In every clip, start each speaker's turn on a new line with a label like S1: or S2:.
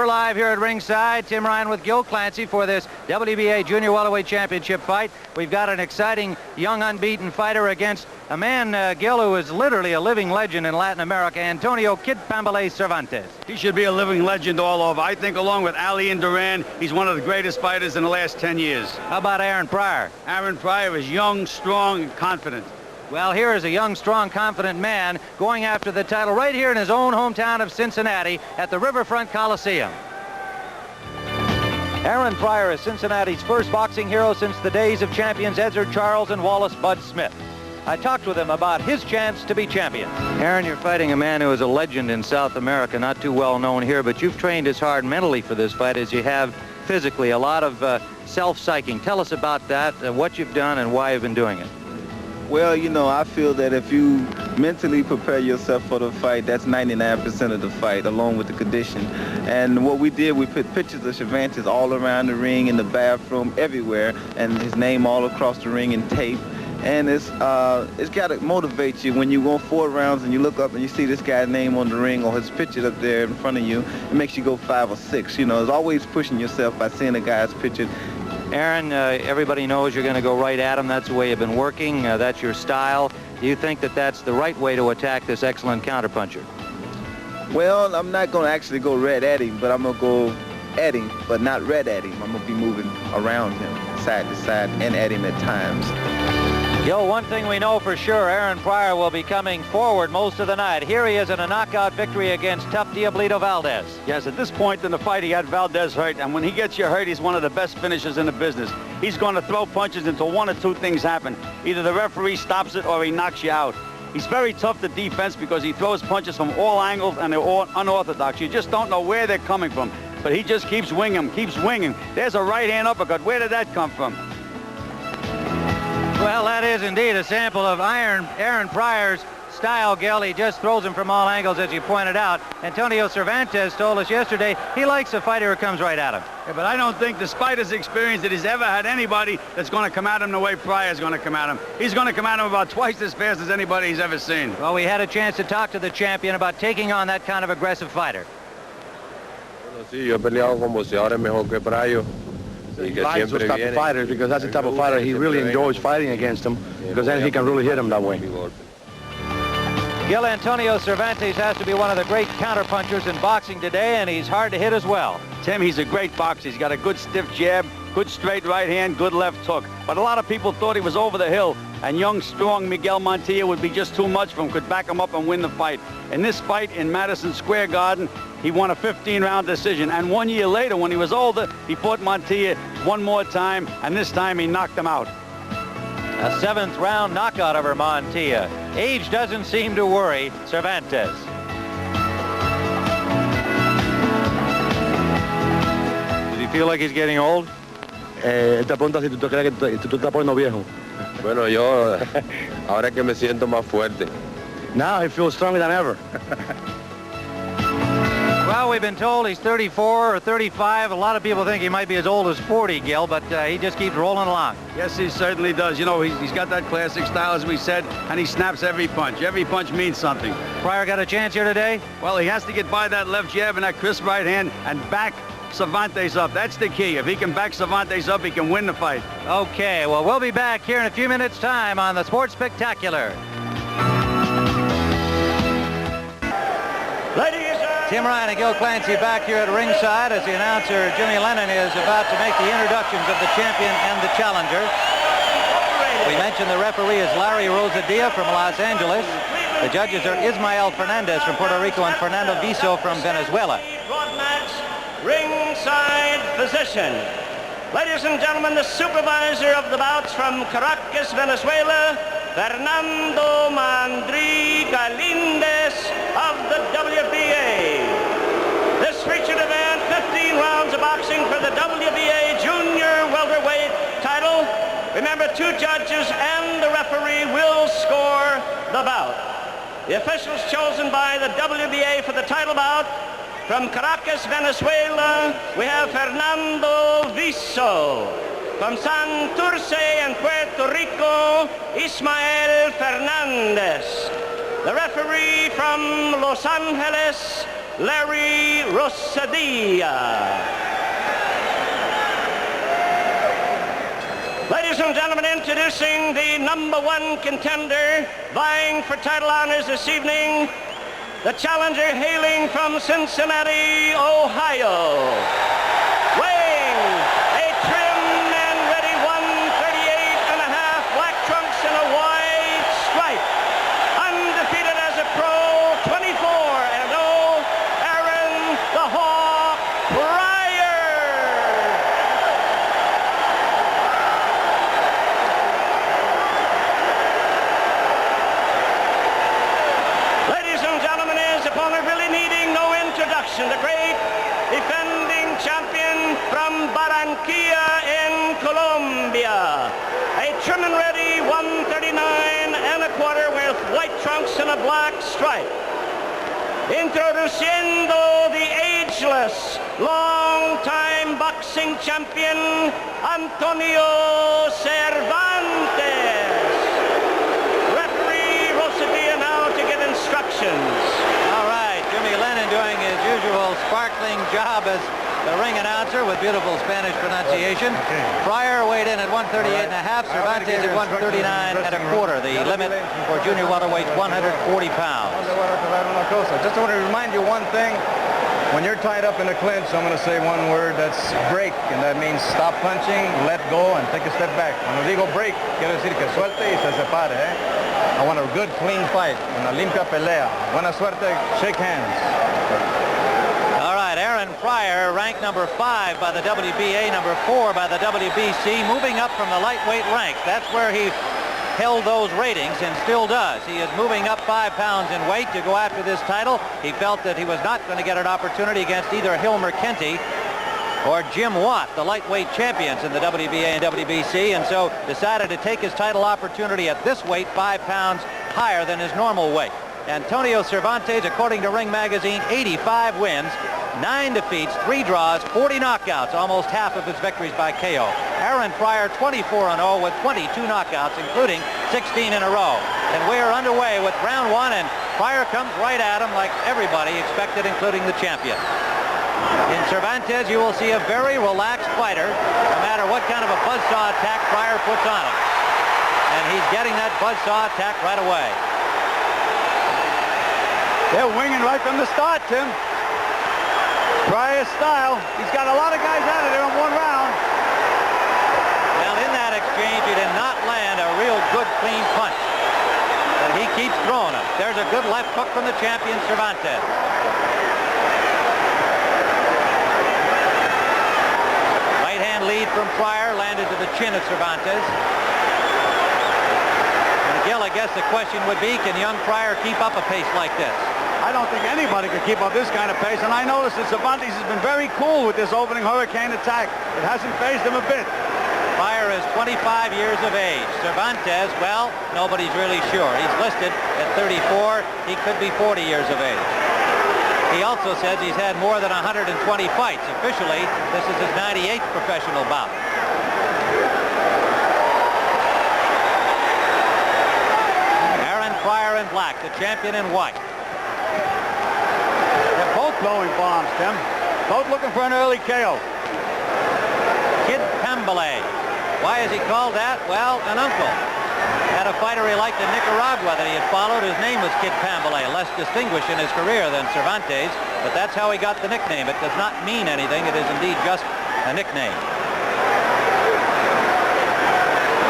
S1: we're live here at ringside. Tim Ryan with Gil Clancy for this WBA Junior Welterweight Championship fight. We've got an exciting young unbeaten fighter against a man, Gil, who is literally a living legend in Latin America, Antonio Kid Pambale Cervantes.
S2: He should be a living legend all over. I think along with Ali and Duran, he's one of the greatest fighters in the last 10 years.
S1: How about Aaron Pryor?
S2: Aaron Pryor is young, strong, and confident.
S1: Well, here is a young, strong, confident man going after the title right here in his own hometown of Cincinnati at the Riverfront Coliseum. Aaron Pryor is Cincinnati's first boxing hero since the days of champions Ezzard Charles and Wallace Bud Smith. I talked with him about his chance to be champion. Aaron, you're fighting a man who is a legend in South America, not too well known here, but you've trained as hard mentally for this fight as you have physically, a lot of self-psyching. Tell us about that, what you've done and why you've been doing it.
S3: Well, you know, I feel that if you mentally prepare yourself for the fight, that's 99% of the fight, along with the condition. And what we did, we put pictures of Cervantes all around the ring, in the bathroom, everywhere, and his name all across the ring in tape. And it's got to motivate you when you go 4 rounds and you look up and you see this guy's name on the ring or his picture up there in front of you. It makes you go 5 or 6. You know, it's always pushing yourself by seeing a guy's picture.
S1: Aaron, everybody knows you're going to go right at him. That's the way you've been working. That's your style. Do you think that that's the right way to attack this excellent counterpuncher?
S3: Well, I'm not going to actually go red at him, but I'm going to go at him, but not red at him. I'm going to be moving around him, side to side, and at him at times.
S1: Gil, one thing we know for sure, Aaron Pryor will be coming forward most of the night. Here he is in a knockout victory against tough Diablito Valdez.
S2: Yes, at this point in the fight, he had Valdez hurt, and when he gets you hurt, he's one of the best finishers in the business. He's going to throw punches until one or two things happen. Either the referee stops it or he knocks you out. He's very tough to defense because he throws punches from all angles, and they're all unorthodox. You just don't know where they're coming from, but he just keeps winging, keeps winging. There's a right-hand uppercut. Where did that come from?
S1: Well, that is indeed a sample of Aaron Pryor's style, Gil. He just throws him from all angles, as you pointed out. Antonio Cervantes told us yesterday he likes a fighter who comes right at him.
S2: Yeah, but I don't think, despite his experience, that he's ever had anybody that's going to come at him the way Pryor's going to come at him. He's going to come at him about twice as fast as anybody he's ever seen.
S1: Well, we had a chance to talk to the champion about taking on that kind of aggressive fighter.
S4: Bueno, sí, yo he peleado con boxeadores mejor que Pryor.
S5: He likes those type of fighters because that's the type of fighter he really enjoys fighting against him, because then he can really hit him that way.
S1: Gil, Antonio Cervantes has to be one of the great counterpunchers in boxing today, and he's hard to hit as well.
S2: Tim, he's a great boxer. He's got a good stiff jab, good straight right hand, good left hook. But a lot of people thought he was over the hill, and young, strong Miguel Montilla would be just too much for him, could back him up and win the fight. In this fight in Madison Square Garden, he won a 15-round decision. And 1 year later, when he was older, he fought Montilla one more time, and this time he knocked him out.
S1: A 7th round knockout over Montilla. Age doesn't seem to worry Cervantes. Does he feel like he's getting old?
S5: Te pregunta si tú crees que tú estás poniendo viejo.
S4: Bueno, yo ahora que me siento más fuerte.
S5: Now he feels stronger than ever.
S1: Well, we've been told he's 34 or 35. A lot of people think he might be as old as 40, Gil, but he just keeps rolling along.
S2: Yes, he certainly does. You know, he's got that classic style, as we said, and he snaps every punch. Every punch means something.
S1: Pryor got a chance here today?
S2: Well, he has to get by that left jab and that crisp right hand and back Cervantes up. That's the key. If he can back Cervantes up, he can win the fight.
S1: Okay, well, we'll be back here in a few minutes' time on the Sports Spectacular. Tim Ryan and Gil Clancy back here at ringside as the announcer, Jimmy Lennon, is about to make the introductions of the champion and the challenger. We mentioned the referee is Larry Rosadilla from Los Angeles. The judges are Ismael Fernandez from Puerto Rico and Fernando Viso from Venezuela.
S6: Broad match, ringside position. Ladies and gentlemen, the supervisor of the bouts from Caracas, Venezuela, Fernando Mandri Galindez of the WBA. This featured event, 15 rounds of boxing for the WBA Junior Welterweight title. Remember, 2 judges and the referee will score the bout. The officials chosen by the WBA for the title bout, from Caracas, Venezuela, we have Fernando Viso. From Santurce in Puerto Rico, Ismael Fernandez. The referee from Los Angeles, Larry Rosadilla. Ladies and gentlemen, introducing the #1 contender vying for title honors this evening, the challenger hailing from Cincinnati, Ohio, weighing a trim and ready 138.5, black trunks and a white stripe, undefeated as a pro, 24-0, Aaron the Hawk Pryor. Opponent really needing no introduction, the great defending champion from Barranquilla in Colombia. A trim and ready 139.25 with white trunks and a black stripe. Introduciendo the ageless, long-time boxing champion, Antonio Cervantes. Referee Rosadilla now to give instructions.
S1: Jimmy Lennon doing his usual sparkling job as the ring announcer with beautiful Spanish pronunciation. Pryor weighed in at 138.5, Cervantes at 139.25. The limit for junior welterweights, 140 pounds.
S5: Just want to remind you one thing. When you're tied up in a clinch, I'm going to say one word, that's break, and that means stop punching, let go, and take a step back. Cuando digo break, quiero decir que suelte y se separe, I want a good, clean fight, una limpia pelea. Buena suerte, shake hands.
S1: All right, Aaron Pryor, ranked #5 by the WBA, #4 by the WBC, moving up from the lightweight ranks. That's where he held those ratings and still does. He is moving up 5 pounds in weight to go after this title. He felt that he was not going to get an opportunity against either Hilmer Kenty or Jim Watt, the lightweight champions in the WBA and WBC, and so decided to take his title opportunity at this weight, 5 pounds higher than his normal weight. Antonio Cervantes, according to Ring Magazine, 85 wins, 9 defeats, 3 draws, 40 knockouts, almost half of his victories by KO. Aaron Pryor, 24-0 with 22 knockouts, including 16 in a row. And we are underway with round 1, and Pryor comes right at him like everybody expected, including the champion. In Cervantes, you will see a very relaxed fighter, no matter what kind of a buzzsaw attack Pryor puts on him. And he's getting that buzzsaw attack right away.
S2: They're winging right from the start, Tim. Pryor style. He's got a lot of guys out of there in one round.
S1: Well, in that exchange, he did not land a real good, clean punch. But he keeps throwing them. There's a good left hook from the champion, Cervantes. Right-hand lead from Pryor landed to the chin of Cervantes. And Gil, I guess the question would be, can young Pryor keep up a pace like this?
S2: I don't think anybody could keep up this kind of pace, and I noticed that Cervantes has been very cool with this opening hurricane attack. It hasn't fazed him a bit.
S1: Pryor is 25 years of age. Cervantes, well, nobody's really sure. He's listed at 34. He could be 40 years of age. He also says he's had more than 120 fights. Officially, this is his 98th professional bout. Aaron Pryor in black, the champion in white.
S2: They're both blowing bombs, Tim. Both looking for an early KO.
S1: Kid Pambale. Why is he called that? Well, an uncle had a fighter he liked in Nicaragua that he had followed. His name was Kid Pambale, less distinguished in his career than Cervantes, but that's how he got the nickname. It does not mean anything. It is indeed just a nickname.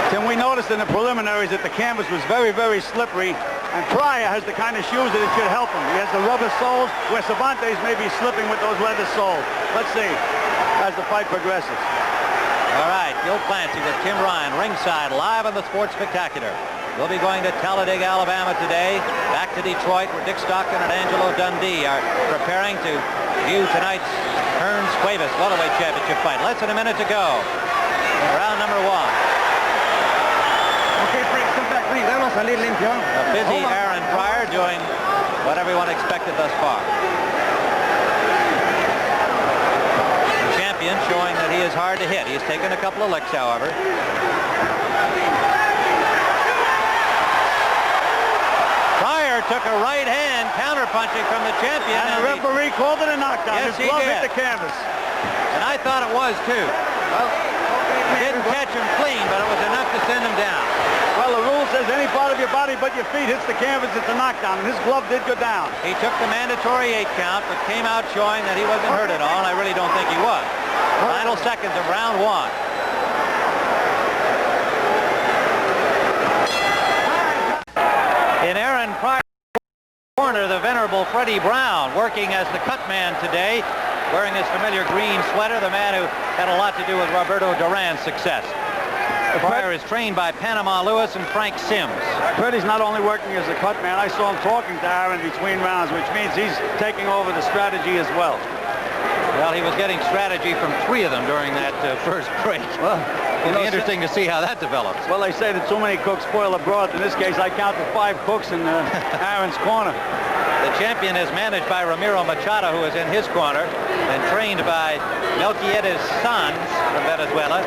S2: Tim, we noticed in the preliminaries that the canvas was very, very slippery, and Pryor has the kind of shoes that it should help him. He has the rubber soles, where Cervantes may be slipping with those leather soles. Let's see as the fight progresses.
S1: All right, Gil Clancy with Tim Ryan ringside, live on the Sports Spectacular. We'll be going to Talladega, Alabama today, back to Detroit, where Dick Stockton and Angelo Dundee are preparing to view tonight's Hearns Cuevas welterweight championship fight. Less than a minute to go. Round number 1.
S5: Okay, Frank, come back, please. Vamos a salir limpio.
S1: A busy Aaron Pryor doing what everyone expected thus far. Champion showing that he is hard to hit. He's taken a couple of licks, however. Pryor took a right hand counter-punching from the champion.
S2: And the referee called it a knockdown.
S1: Yes,
S2: His glove hit the canvas.
S1: And I thought it was, too. Well, didn't catch him clean, but it was enough to send him down.
S2: Well, the rule says any part of your body but your feet hits the canvas, it's a knockdown, and his glove did go down.
S1: He took the mandatory 8 count, but came out showing that he wasn't hurt at all, and I really don't think he was. Final seconds of round 1. In Aaron Pryor's corner, the venerable Freddie Brown, working as the cut man today, wearing his familiar green sweater, the man who had a lot to do with Roberto Duran's success. Pryor is trained by Panama Lewis and Frank Sims.
S2: Freddie's not only working as a cut man, I saw him talking to Aaron between rounds, which means he's taking over the strategy as well.
S1: Well, he was getting strategy from 3 of them during that first break. Well, it'll be interesting to see how that develops.
S2: Well, they say that too many cooks spoil the broth. In this case, I counted 5 cooks in Aaron's corner.
S1: The champion is managed by Ramiro Machado, who is in his corner, and trained by Melquiades Sanz from Venezuela.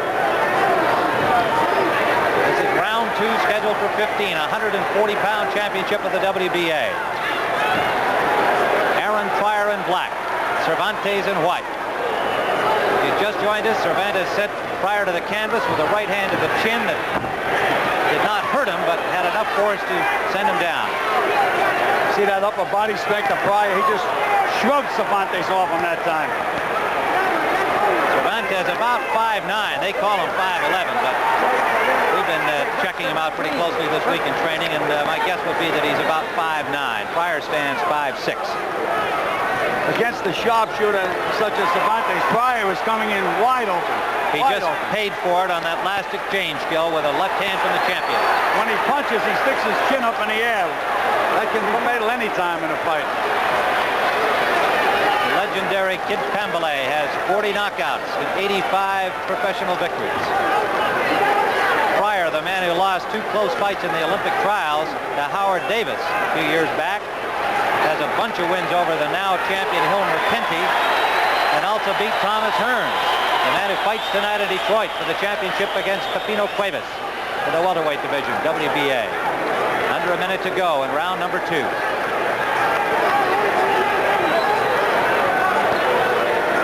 S1: This is round 2, scheduled for 15, 140-pound championship of the WBA. Aaron Pryor in black, Cervantes in white. He's just joined us. Cervantes sent Pryor to the canvas with a right hand to the chin that did not hurt him, but had enough force to send him down.
S2: See that upper body strength of Pryor? He just shrugged Cervantes off him that time.
S1: Cervantes about 5'9". They call him 5'11", but we've been checking him out pretty closely this week in training, and my guess would be that he's about 5'9". Pryor stands 5'6".
S2: Against the sharpshooter such as Cervantes, Pryor is coming in wide open.
S1: He just paid for it on that last exchange skill with a left hand from the champion.
S2: When he punches, he sticks his chin up in the air. That can be fatal any time in a fight.
S1: The legendary Kid Pambale has 40 knockouts and 85 professional victories. Pryor, the man who lost 2 close fights in the Olympic trials to Howard Davis a few years back, has a bunch of wins over the now champion Hilmer Pinty, and also beat Thomas Hearns, the man who fights tonight in Detroit for the championship against Pepino Cuevas for the welterweight division, WBA. Under a minute to go in round number 2.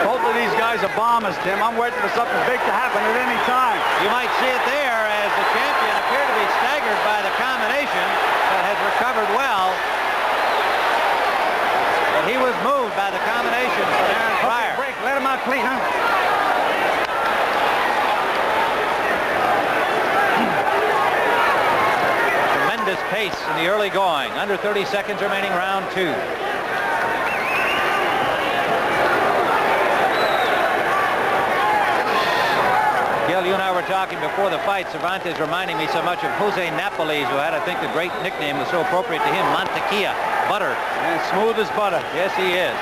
S2: Both of these guys are bombers, Tim. I'm waiting for something big to happen at any time.
S1: You might see it there as the champion appeared to be staggered by the combination, but has recovered well. But he was moved by the combination from Aaron Pryor.
S2: Break. Let him out clean, huh?
S1: Tremendous pace in the early going. Under 30 seconds remaining, round 2. Gil, you and I were talking before the fight. Cervantes reminding me so much of Jose Napoles, who had, I think, the great nickname was so appropriate to him, Mantequilla, butter.
S2: And smooth as butter.
S1: Yes, he is.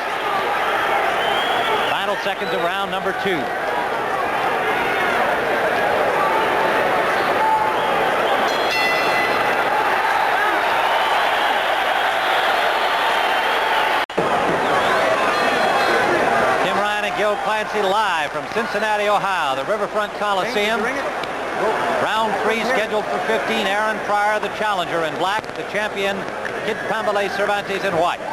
S1: Final seconds of round number 2. Gil Clancy live from Cincinnati, Ohio, the Riverfront Coliseum. Round 3 scheduled for 15. Aaron Pryor, the challenger in black. The champion, Kid Pambale Cervantes in white.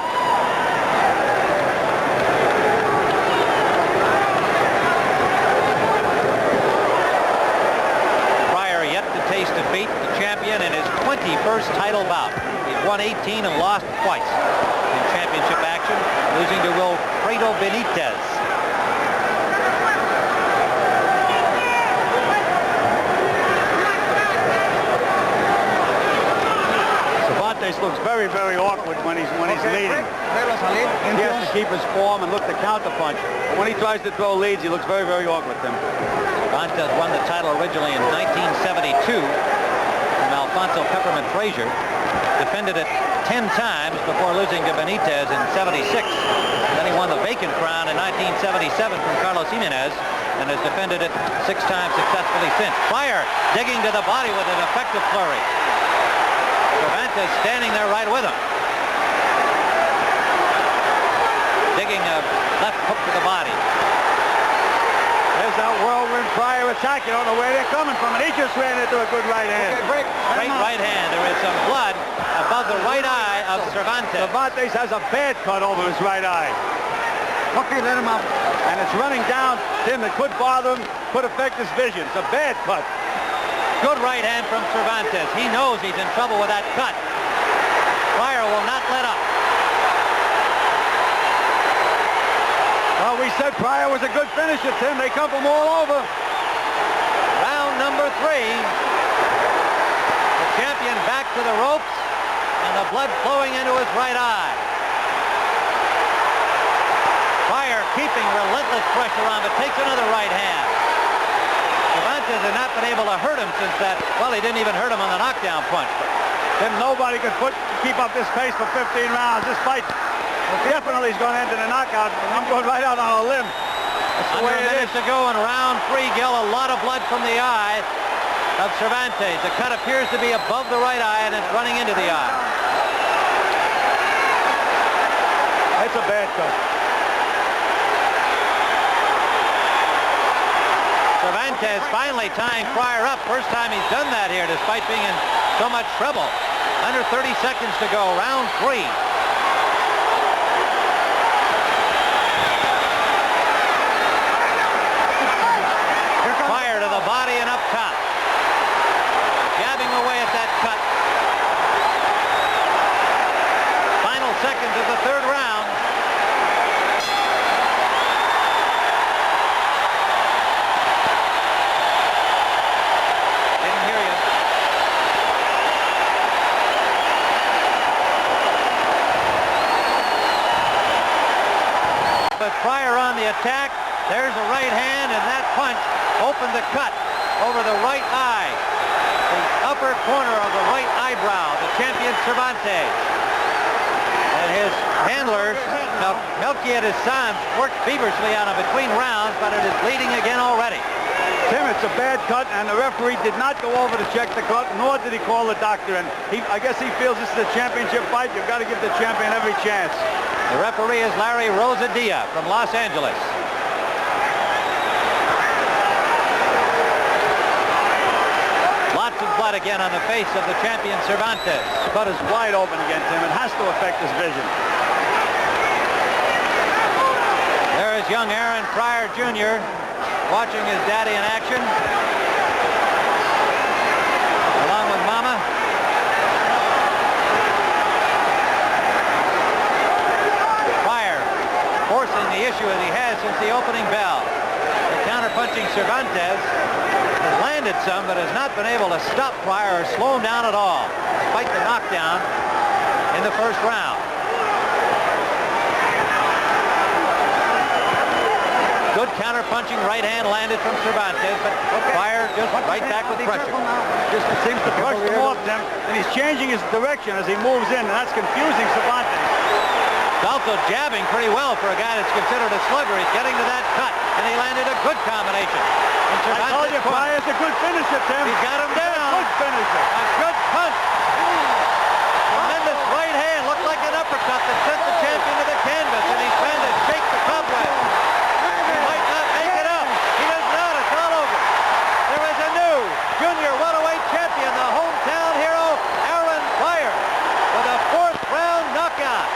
S1: Pryor yet to taste defeat. The champion in his 21st title bout. He's won 18 and lost twice in championship action, losing to Wilfredo Benitez.
S2: Looks very, very awkward when he's leading. He has to keep his form and look to counterpunch. But when he tries to throw leads, he looks very, very awkward, Tim.
S1: Cervantes won the title originally in 1972 from Alfonso Peppermint Frazier. Defended it 10 times before losing to Benitez in 76. Then he won the vacant crown in 1977 from Carlos Jimenez and has defended it 6 times successfully since. Pryor digging to the body with an effective flurry. Cervantes standing there right with him. Digging a left hook to the body.
S2: There's that whirlwind Pryor attack. You don't know where they're coming from, and he just ran into a good right hand.
S1: Great right hand. There is some blood above the right eye of Cervantes.
S2: Cervantes has a bad cut over his right eye.
S5: Okay, let him up.
S2: And it's running down. Tim, it could bother him, could affect his vision. It's a bad cut.
S1: Good right hand from Cervantes. He knows he's in trouble with that cut. Pryor will not let up.
S2: Well, we said Pryor was a good finisher, Tim. They come from all over.
S1: Round number 3. The champion back to the ropes, and the blood flowing into his right eye. Pryor keeping relentless pressure on, but takes another right hand. Cervantes has not been able to hurt him since that. Well, he didn't even hurt him on the knockdown punch.
S2: Tim, nobody could keep up this pace for 15 rounds. This fight definitely is going to end in a knockout. I'm going right out on a limb. That's the
S1: Under
S2: way
S1: a minute to go in round 3, Gil. A lot of blood from the eye of Cervantes. The cut appears to be above the right eye, and it's running into the eye.
S2: It's a bad cut.
S1: Cervantes finally tying Pryor up. First time he's done that here, despite being in so much trouble. Under 30 seconds to go, round 3. Pryor to the body and up top. Jabbing away at that cut. Final seconds of the 3rd round. Didn't hear you. But Pryor on the attack. There's a right hand, and that punch opened the cut over the right eye. The upper corner of the right eyebrow, the champion Cervantes. And his handlers, Melquiades Sanz, worked feverishly on him between rounds, but it is bleeding again already.
S2: Tim, it's a bad cut, and the referee did not go over to check the cut, nor did he call the doctor. And I guess he feels this is a championship fight. You've got to give the champion every chance.
S1: The referee is Larry Rosadilla from Los Angeles. Lots of blood again on the face of the champion Cervantes.
S2: Cut is wide open again, Tim. It has to affect his vision.
S1: There is young Aaron Pryor Jr. watching his daddy in action, along with Mama. Pryor forcing the issue as he has since the opening bell. The counter-punching Cervantes has landed some, but has not been able to stop Pryor or slow him down at all, despite the knockdown in the 1st round. Good counter-punching right hand landed from Cervantes, but Pryor just right back with pressure.
S2: Just seems to brush him off, Tim, and he's changing his direction as he moves in, and that's confusing Cervantes.
S1: He's also jabbing pretty well for a guy that's considered a slugger. He's getting to that cut, and he landed a good combination.
S2: I told you, Pryor's a good finisher, Tim.
S1: He's got him down.
S2: Good finisher.
S1: A good punch. Tremendous right hand. Looked like an uppercut that sent the champion to the canvas, and he's trying to shake the cobweb. He might not make it up. He does not. It's all over. There is a new junior welterweight champion, the hometown hero, Aaron Pryor, with a 4th round knockout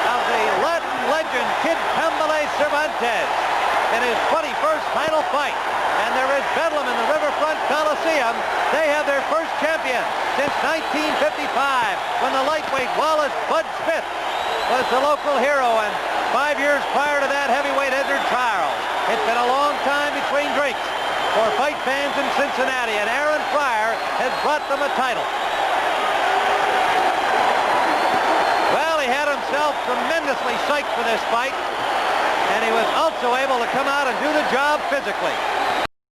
S1: of the Latin legend Kid Cambale Cervantes in his 21st title fight. And there is bedlam in the Riverfront Coliseum. They have their first champion since 1955, when the lightweight Wallace Bud Smith was the local hero, and 5 years prior to that, heavyweight Edward Charles. It's been a long time between drinks for fight fans in Cincinnati, and Aaron Pryor has brought them a title. Well, he had himself tremendously psyched for this fight, and he was also able to come out and do the job physically.